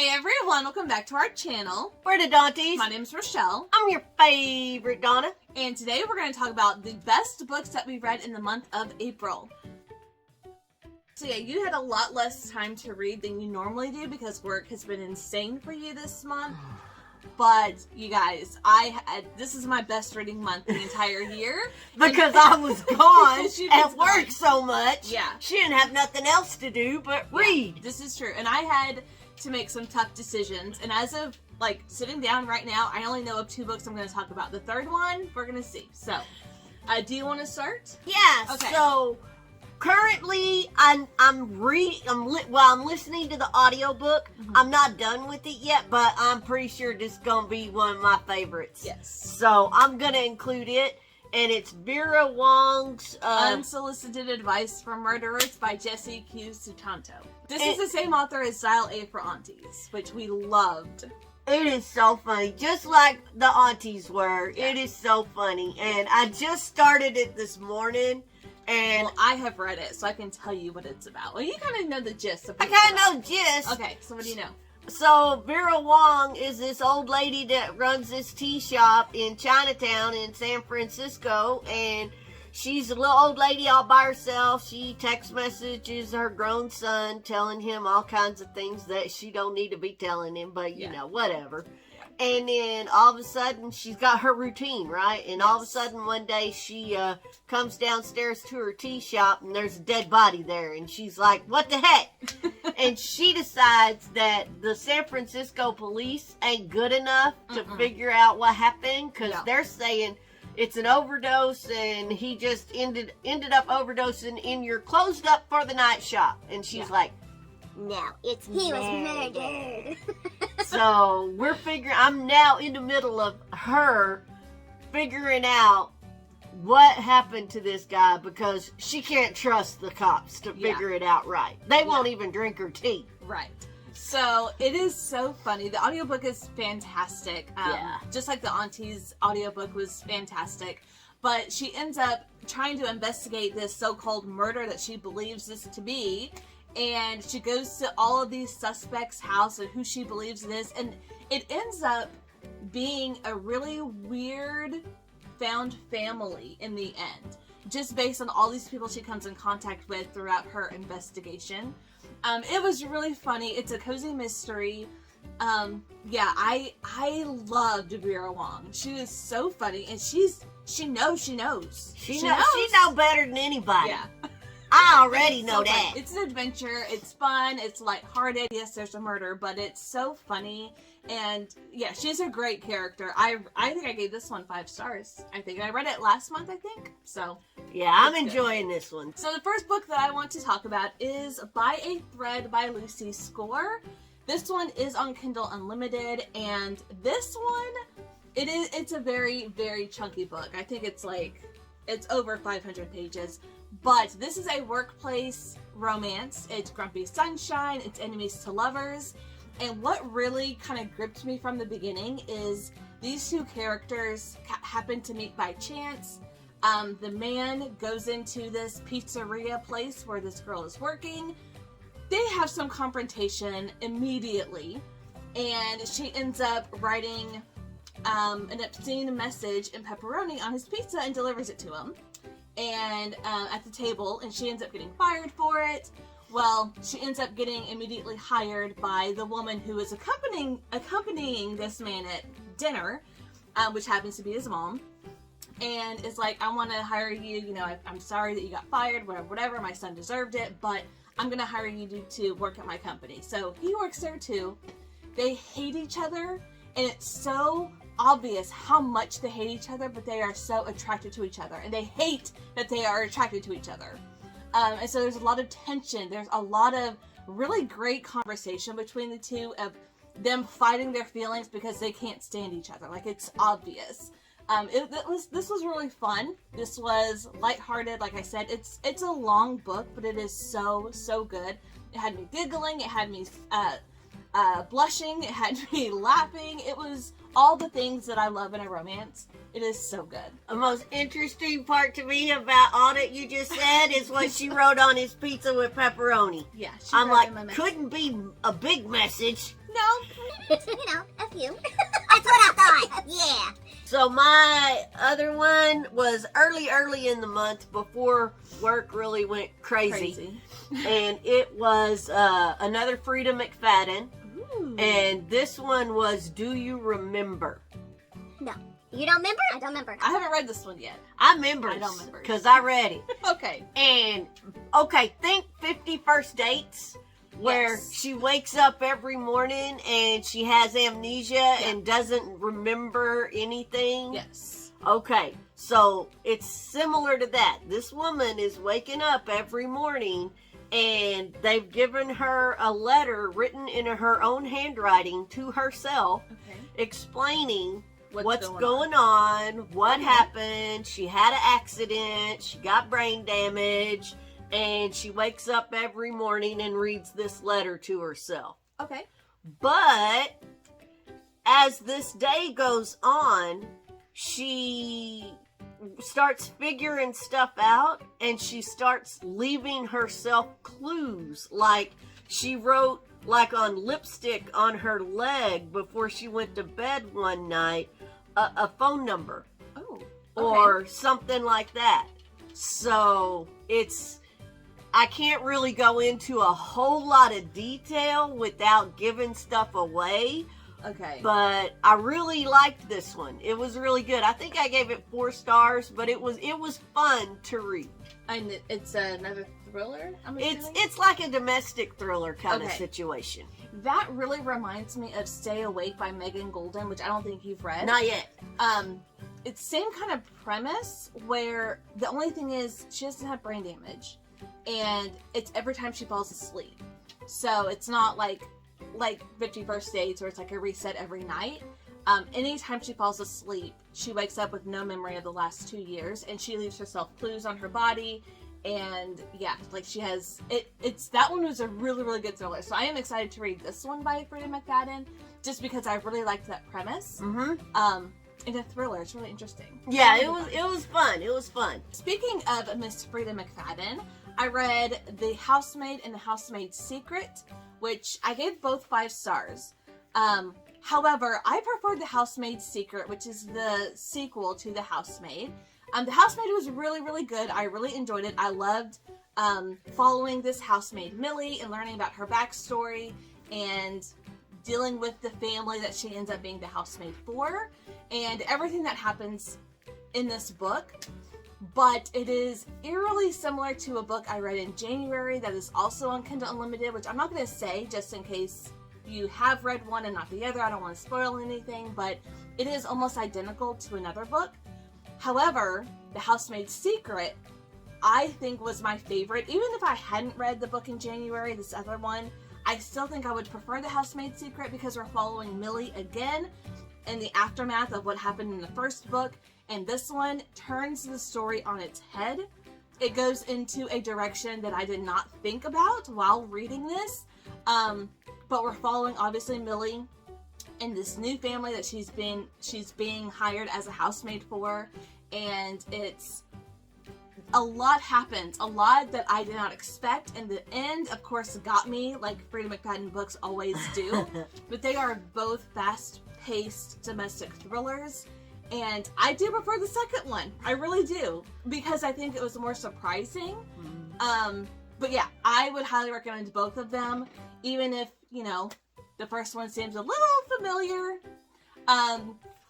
Hi everyone, welcome back to our channel. We're the Dawnties. My name's Rochelle. I'm your favorite Donna. And today we're going to talk about the best books that we read in the month of April. So yeah, you had a lot less time to read than you normally do because work has been insane for you this month. But you guys, this is my best reading month the entire year. Because I was gone at work gone. So much. Yeah. She didn't have nothing else to do but read. This is true. And I had to make some tough decisions. And as of sitting down right now, I only know of 2 books I'm going to talk about. The third one, we're going to see. So, do you want to start? Yeah. Okay. So currently, I'm listening to the audiobook. Mm-hmm. I'm not done with it yet, but I'm pretty sure this is gonna be one of my favorites. Yes. So I'm gonna include it, and it's Vera Wong's Unsolicited Advice from Murderers by Jesse Q. Sutanto. This is the same author as Dial A for Aunties, which we loved. It is so funny, just like the Aunties were. Yeah. It is so funny, and I just started it this morning. And well, I have read it, so I can tell you what it's about. Well, you kind of know the gist of I what it's kind about. of know gist. Okay, so what do you know? So Vera Wong is this old lady that runs this tea shop in Chinatown in San Francisco, and she's a little old lady all by herself. She text messages her grown son, telling him all kinds of things that she don't need to be telling him, but you know, whatever. And then all of a sudden, she's got her routine, right? And all of a sudden, one day, she comes downstairs to her tea shop, and there's a dead body there. And she's like, what the heck? And she decides that the San Francisco police ain't good enough to figure out what happened, because they're saying it's an overdose, and he just ended up overdosing in your closed up for the night shop. And she's like, no, it's He was murdered. So I'm now in the middle of her figuring out what happened to this guy, because she can't trust the cops to figure it out right. They won't even drink her tea. Right. So it is so funny. The audiobook is fantastic. Just like the Aunties audiobook was fantastic. But she ends up trying to investigate this so-called murder that she believes this to be. And she goes to all of these suspects' house and who she believes it is. And it ends up being a really weird found family in the end. Just based on all these people she comes in contact with throughout her investigation. It was really funny. It's a cozy mystery. I loved Vera Wong. She was so funny. And she knows. She knows better than anybody. Yeah. I already know that. It's an adventure. It's fun. It's lighthearted. Yes, there's a murder, but it's so funny. And yeah, she's a great character. I think I gave this one 5 stars. I think I read it last month, So yeah, I'm enjoying this one. So the first book that I want to talk about is By a Thread by Lucy Score. This one is on Kindle Unlimited, and this one, it's a very, very chunky book. I think it's over 500 pages. But this is a workplace romance. It's grumpy sunshine. It's enemies to lovers. And what really kind of gripped me from the beginning is these 2 characters happen to meet by chance. The man goes into this pizzeria place where this girl is working. They have some confrontation immediately. And she ends up writing an obscene message in pepperoni on his pizza and delivers it to him. And at the table, and she ends up getting fired for it. Well, she ends up getting immediately hired by the woman who is accompanying this man at dinner, which happens to be his mom, and is like, I want to hire you, I'm sorry that you got fired, whatever, my son deserved it, but I'm going to hire you to work at my company. So he works there too. They hate each other, and it's so obvious how much they hate each other, but they are so attracted to each other, and they hate that they are attracted to each other. And so there's a lot of tension. There's a lot of really great conversation between the 2 of them fighting their feelings because they can't stand each other. It's obvious. This was really fun. This was lighthearted. Like I said, it's a long book, but it is so good. It had me giggling. It had me blushing. It had me laughing. It was all the things that I love in a romance. It is so good. The most interesting part to me about all that you just said is what she wrote on his pizza with pepperoni. Yeah, I'm like, couldn't be a big message. No, A few. That's what I thought. Yeah. So my other one was early in the month before work really went crazy. And it was another Frida McFadden. Ooh. And this one was Do You Remember? No. You don't remember? I don't remember. I haven't read this one yet. I remember. I don't remember. Because I read it. Okay. And, think 50 First Dates, where Yes. she wakes up every morning and she has amnesia and doesn't remember anything. Yes. Okay, so it's similar to that. This woman is waking up every morning and they've given her a letter written in her own handwriting to herself Okay. explaining what's going going on, what happened. She had an accident, she got brain damage, and she wakes up every morning and reads this letter to herself. Okay. But as this day goes on, she starts figuring stuff out and she starts leaving herself clues. Like she wrote like on lipstick on her leg before she went to bed one night a phone number Oh. or something like that. So I can't really go into a whole lot of detail without giving stuff away, Okay. but I really liked this one. It was really good. I think I gave it 4 stars, but it was fun to read. And it's another thriller, I'm assuming? It's like a domestic thriller kind of Okay. situation. That really reminds me of Stay Awake by Megan Golden, which I don't think you've read. Not yet. It's same kind of premise where the only thing is she doesn't have brain damage, and it's every time she falls asleep. So it's not like 50 First Dates where it's like a reset every night. Anytime she falls asleep, she wakes up with no memory of the last 2 years, and she leaves herself clues on her body. And yeah, like she has it's that one was a really, really good thriller. So I am excited to read this one by Frida McFadden, just because I really liked that premise. Mm-hmm. In a thriller, it's really interesting. Yeah, Really it was fun. it was fun. It was fun. Speaking of Miss Frida McFadden, I read The Housemaid and the Housemaid's Secret, which I gave both 5 stars. However, I preferred The Housemaid's Secret, which is the sequel to The Housemaid. The Housemaid was really, really good. I really enjoyed it. I loved following this housemaid, Millie, and learning about her backstory and dealing with the family that she ends up being the housemaid for, and everything that happens in this book. But it is eerily similar to a book I read in January that is also on Kindle Unlimited, which I'm not going to say just in case you have read one and not the other. I don't want to spoil anything, but it is almost identical to another book. However, The Housemaid's Secret, I think, was my favorite. Even if I hadn't read the book in January, this other one, I still think I would prefer The Housemaid's Secret because we're following Millie again in the aftermath of what happened in the first book. And this one turns the story on its head. It goes into a direction that I did not think about while reading this. But we're following, obviously, Millie in this new family that she's being hired as a housemaid for. And it's a lot happens, a lot that I did not expect. And the end, of course, got me, like Frida McFadden books always do. But they are both fast-paced domestic thrillers. And I do prefer the second one. I really do. Because I think it was more surprising. But yeah, I would highly recommend both of them. Even if, the first one seems a little familiar.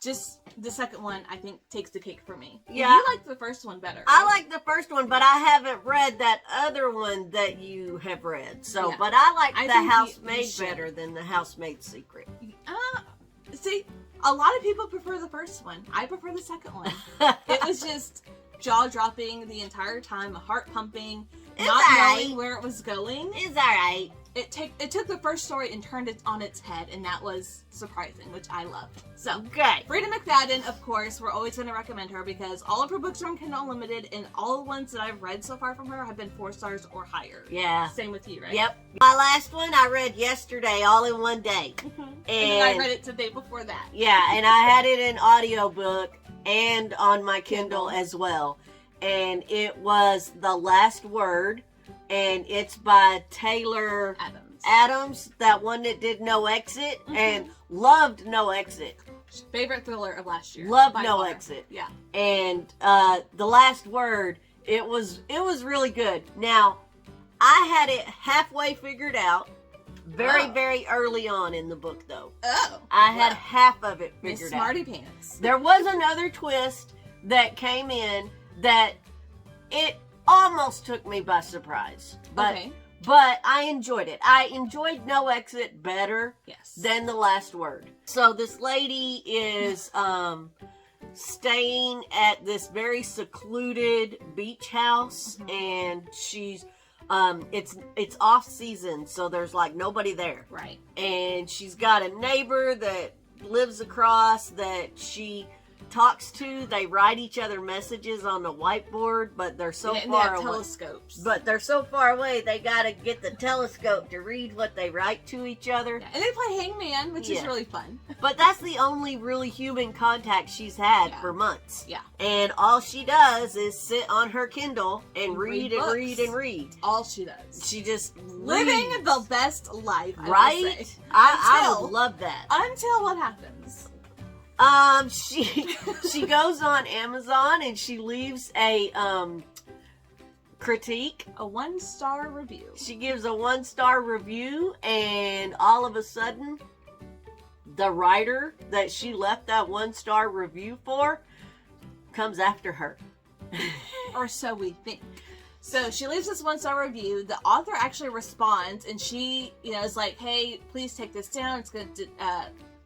Just the second one, I think, takes the cake for me. Yeah. You like the first one better. I right? like the first one, but I haven't read that other one that you have read. So, Yeah. but I like I The think you Housemaid should. better than The Housemaid's Secret. See, a lot of people prefer the first one. I prefer the second one. It was just jaw-dropping the entire time, heart pumping, It's not alright. knowing where it was going. It's alright. It took the first story and turned it on its head, and that was surprising, which I loved. So, Okay. Frida McFadden, of course, we're always going to recommend her because all of her books are on Kindle Unlimited, and all the ones that I've read so far from her have been 4 stars or higher. Yeah. Same with you, right? Yep. My last one I read yesterday, all in one day. And then I And read it the day before that. yeah, and I had it in audiobook and on my Kindle as well. And it was The Last Word, and it's by Taylor Adams, that one that did No Exit, and loved No Exit. Favorite thriller of last year. Loved by No far. Exit. Yeah. And The Last Word, it was really good. Now, I had it halfway figured out. Very early on in the book, though. Oh. I had half of it Miss figured out. Smarty Pants. There was another twist that came in that it almost took me by surprise. But I enjoyed it. I enjoyed No Exit better than The Last Word. So this lady is staying at this very secluded beach house, and she's it's off season, so there's like nobody there. Right. And she's got a neighbor that lives across that she talks to. They write each other messages on the whiteboard, but they're so far away. Telescopes. But they're so far away, they gotta get the telescope to read what they write to each other. Yeah. And they play Hangman, which is really fun. But that's the only really human contact she's had for months. Yeah. And all she does is sit on her Kindle and read books. and read and read. All she does. She just living reads. the best life. Right? I would love that. Until what happens? She goes on Amazon and she leaves a critique. A 1-star review. She gives a 1-star review, and all of a sudden, the writer that she left that 1-star review for comes after her. Or so we think. So she leaves this 1-star review. The author actually responds, and she, is like, "Hey, please take this down. It's going to,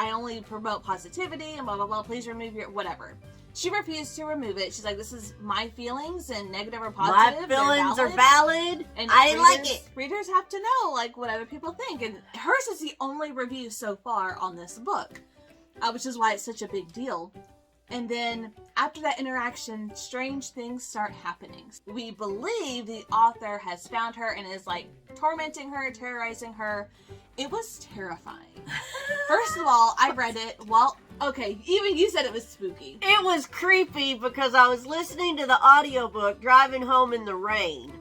I only promote positivity and blah, blah, blah. Please remove your whatever." She refused to remove it. She's like, "This is my feelings, and negative or positive. My feelings are valid. And I like it." Readers have to know, what other people think. And hers is the only review so far on this book, which is why it's such a big deal. And then after that interaction, strange things start happening. We believe the author has found her and is tormenting her, terrorizing her. It was terrifying. First of all, I read it. Well, okay, even you said it was spooky. It was creepy because I was listening to the audiobook driving home in the rain.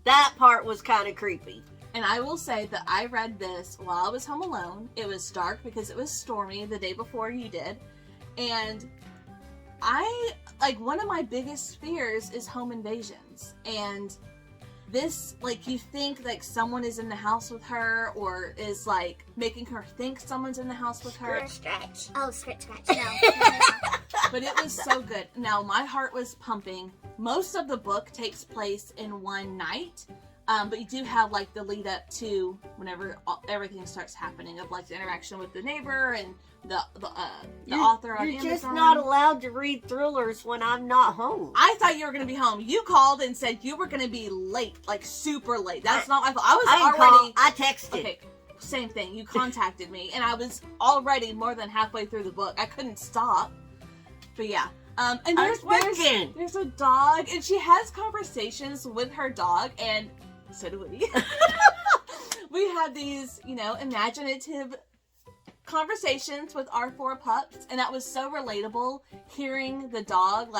That part was kind of creepy. And I will say that I read this while I was home alone. It was dark because it was stormy the day before you did. And one of my biggest fears is home invasions. And this, you think, someone is in the house with her, or is, making her think someone's in the house with her. Scratch. Oh, scratch. No. But it was so good. Now, my heart was pumping. Most of the book takes place in one night. But you do have, the lead up to whenever everything starts happening of, the interaction with the neighbor and the author on Amazon. You're just not allowed to read thrillers when I'm not home. I thought you were going to be home. You called and said you were going to be late, super late. That's not my fault. I texted. Okay, same thing. You contacted me, and I was already more than halfway through the book. I couldn't stop. But yeah. And there's a dog, and she has conversations with her dog, and so do we. We have these, imaginative conversations with our 4 pups, and that was so relatable, hearing the dog,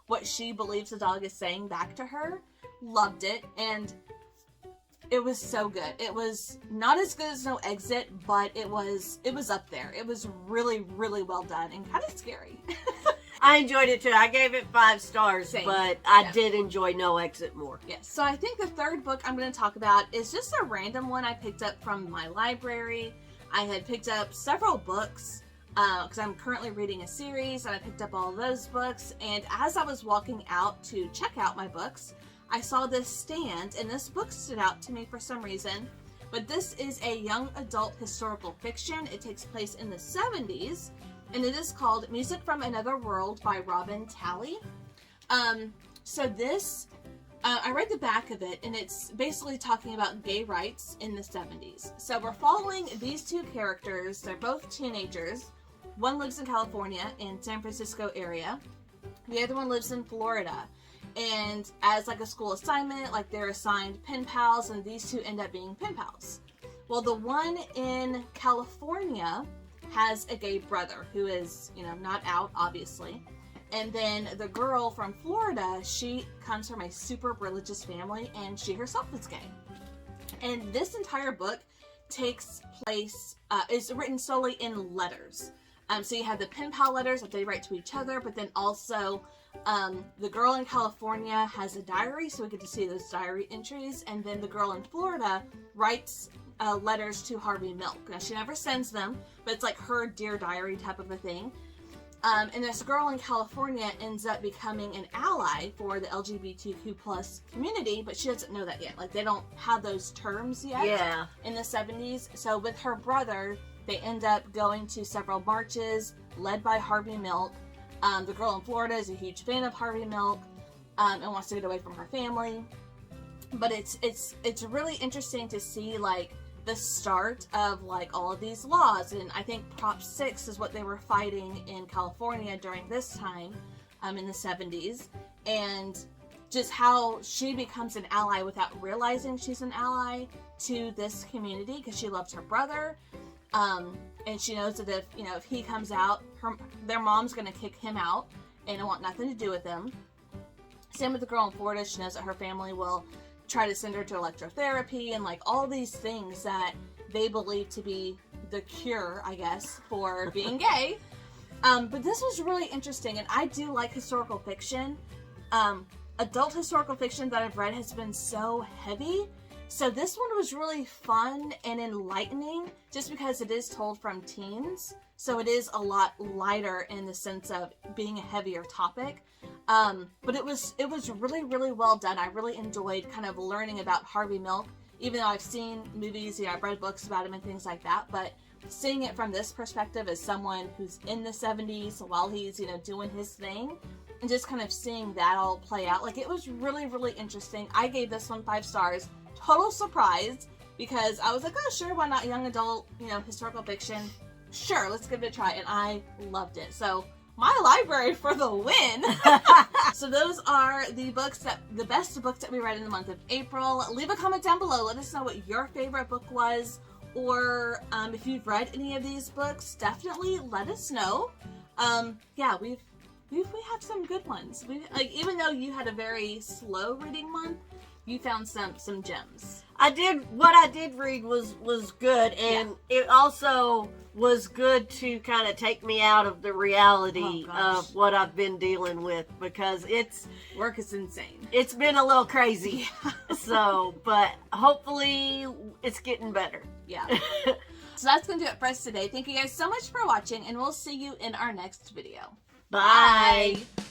what she believes the dog is saying back to her. Loved it, and it was so good. It was not as good as No Exit, but it was up there. It was really, really well done, and kind of scary. I enjoyed it too. I gave it 5 stars, but I did enjoy No Exit more. Yes. So I think the third book I'm going to talk about is just a random one I picked up from my library. I had picked up several books because I'm currently reading a series, and I picked up all of those books. And as I was walking out to check out my books, I saw this stand, and this book stood out to me for some reason. But this is a young adult historical fiction. It takes place in the 70s. And it is called Music from Another World by Robin Talley. So this, I read the back of it, and it's basically talking about gay rights in the 70s. So we're following these 2 characters. They're both teenagers. One lives in California, in San Francisco area. The other one lives in Florida. And as a school assignment, they're assigned pen pals, and these 2 end up being pen pals. Well, the one in California has a gay brother who is, not out, obviously. And then the girl from Florida, she comes from a super religious family, and she herself is gay. And this entire book takes place, is written solely in letters. So you have the pen pal letters that they write to each other, but then also the girl in California has a diary, so we get to see those diary entries, and then the girl in Florida writes letters to Harvey Milk. Now, she never sends them, but it's like her Dear Diary type of a thing. And this girl in California ends up becoming an ally for the LGBTQ plus community, but she doesn't know that yet. Like, they don't have those terms yet in the 70s. So with her brother, they end up going to several marches led by Harvey Milk. The girl in Florida is a huge fan of Harvey Milk and wants to get away from her family. But it's really interesting to see, like, the start of, like, all of these laws. And I think Prop 6 is what they were fighting in California during this time in the 70s. And just how she becomes an ally without realizing she's an ally to this community because she loves her brother. And she knows that if he comes out, their mom's going to kick him out and want nothing to do with him. Same with the girl in Florida. She knows that her family will try to send her to electrotherapy and, like, all these things that they believe to be the cure, I guess, for being gay. But this was really interesting, and I do like historical fiction. Adult historical fiction that I've read has been so heavy. So this one was really fun and enlightening just because it is told from teens. So it is a lot lighter in the sense of being a heavier topic. But it was really, really well done. I really enjoyed kind of learning about Harvey Milk, even though I've seen movies, I've read books about him and things like that. But seeing it from this perspective as someone who's in the 70s while he's, doing his thing, and just kind of seeing that all play out, like, it was really, really interesting. I gave this one 5 stars. Total surprise, because I was like, oh, sure, why not young adult, historical fiction? Sure, let's give it a try. And I loved it. So my library for the win. So those are the best books that we read in the month of April. Leave a comment down below. Let us know what your favorite book was, or if you've read any of these books, definitely let us know. Yeah, we have some good ones. Even though you had a very slow reading month, you found some gems. What I did read was good, and it also was good to kind of take me out of the reality of what I've been dealing with, because work is insane. It's been a little crazy. So, but hopefully it's getting better. Yeah. So that's going to do it for us today. Thank you guys so much for watching, and we'll see you in our next video. Bye. Bye.